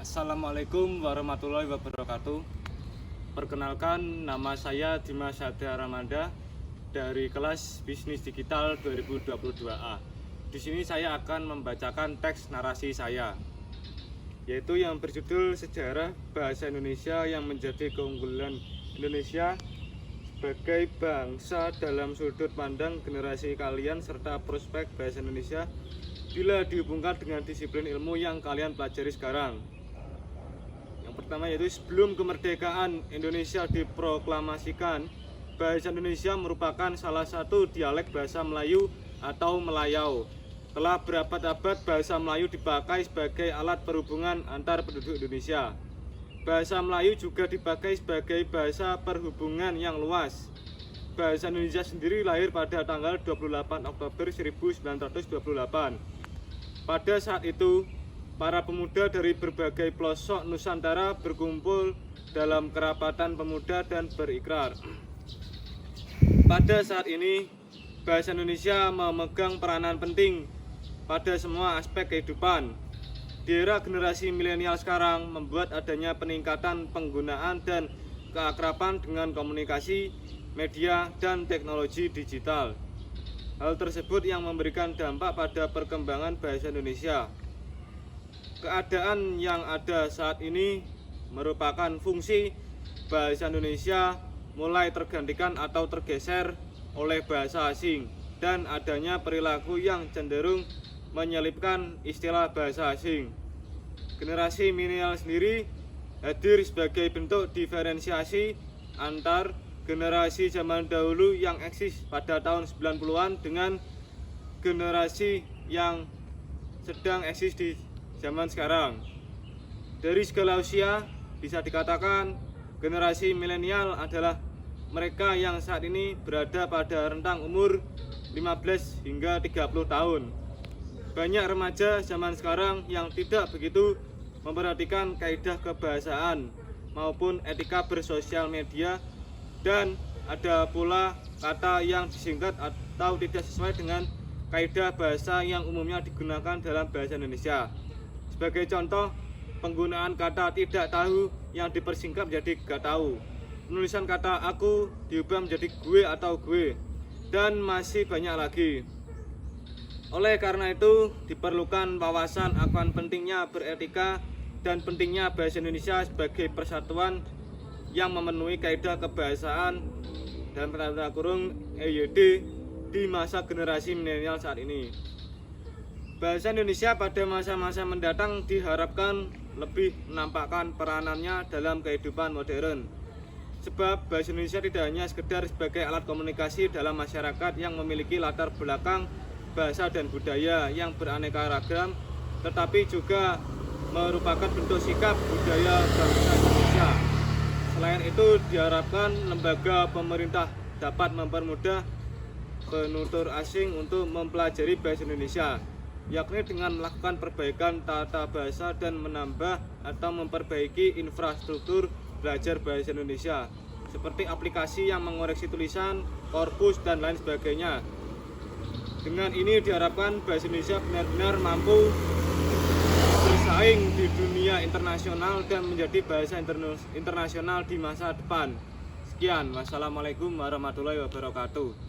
Assalamualaikum warahmatullahi wabarakatuh. Perkenalkan, nama saya Dimas Satya Ramanda dari kelas Bisnis Digital 2022A. Di sini saya akan membacakan teks narasi saya, yaitu yang berjudul Sejarah Bahasa Indonesia yang menjadi keunggulan Indonesia sebagai bangsa dalam sudut pandang generasi kalian serta prospek bahasa Indonesia bila dihubungkan dengan disiplin ilmu yang kalian pelajari sekarang. Yang pertama yaitu sebelum kemerdekaan Indonesia diproklamasikan, bahasa Indonesia merupakan salah satu dialek bahasa Melayu atau Melayau. Telah berabad-abad bahasa Melayu dipakai sebagai alat perhubungan antar penduduk Indonesia. Bahasa Melayu juga dipakai sebagai bahasa perhubungan yang luas. Bahasa Indonesia sendiri lahir pada tanggal 28 Oktober 1928. Pada saat itu, para pemuda dari berbagai pelosok Nusantara berkumpul dalam kerapatan pemuda dan berikrar. Pada saat ini, bahasa Indonesia memegang peranan penting pada semua aspek kehidupan. Di era generasi milenial sekarang membuat adanya peningkatan penggunaan dan keakraban dengan komunikasi, media, dan teknologi digital. Hal tersebut yang memberikan dampak pada perkembangan bahasa Indonesia. Keadaan yang ada saat ini merupakan fungsi bahasa Indonesia mulai tergantikan atau tergeser oleh bahasa asing dan adanya perilaku yang cenderung menyelipkan istilah bahasa asing. Generasi milenial sendiri hadir sebagai bentuk diferensiasi antar generasi zaman dahulu yang eksis pada tahun 90-an dengan generasi yang sedang eksis di zaman sekarang. Dari segala usia bisa dikatakan generasi milenial adalah mereka yang saat ini berada pada rentang umur 15 hingga 30 tahun. Banyak remaja zaman sekarang yang tidak begitu memperhatikan kaidah kebahasaan maupun etika bersosial media, dan ada pula kata yang disingkat atau tidak sesuai dengan kaidah bahasa yang umumnya digunakan dalam bahasa Indonesia. Sebagai contoh, penggunaan kata tidak tahu yang dipersingkat menjadi gak tahu. Penulisan kata aku diubah menjadi gue atau gue, dan masih banyak lagi. Oleh karena itu, diperlukan wawasan akan pentingnya beretika dan pentingnya bahasa Indonesia sebagai persatuan yang memenuhi kaidah kebahasaan dan tanda kurung EYD di masa generasi milenial saat ini. Bahasa Indonesia pada masa-masa mendatang diharapkan lebih menampakkan peranannya dalam kehidupan modern. Sebab bahasa Indonesia tidak hanya sekedar sebagai alat komunikasi dalam masyarakat yang memiliki latar belakang bahasa dan budaya yang beraneka ragam, tetapi juga merupakan bentuk sikap budaya bangsa Indonesia. Selain itu, diharapkan lembaga pemerintah dapat mempermudah penutur asing untuk mempelajari bahasa Indonesia, yakni dengan melakukan perbaikan tata bahasa dan menambah atau memperbaiki infrastruktur belajar bahasa Indonesia, seperti aplikasi yang mengoreksi tulisan, korpus, dan lain sebagainya. Dengan ini diharapkan bahasa Indonesia benar-benar mampu bersaing di dunia internasional dan menjadi bahasa internasional di masa depan. Sekian, wassalamualaikum warahmatullahi wabarakatuh.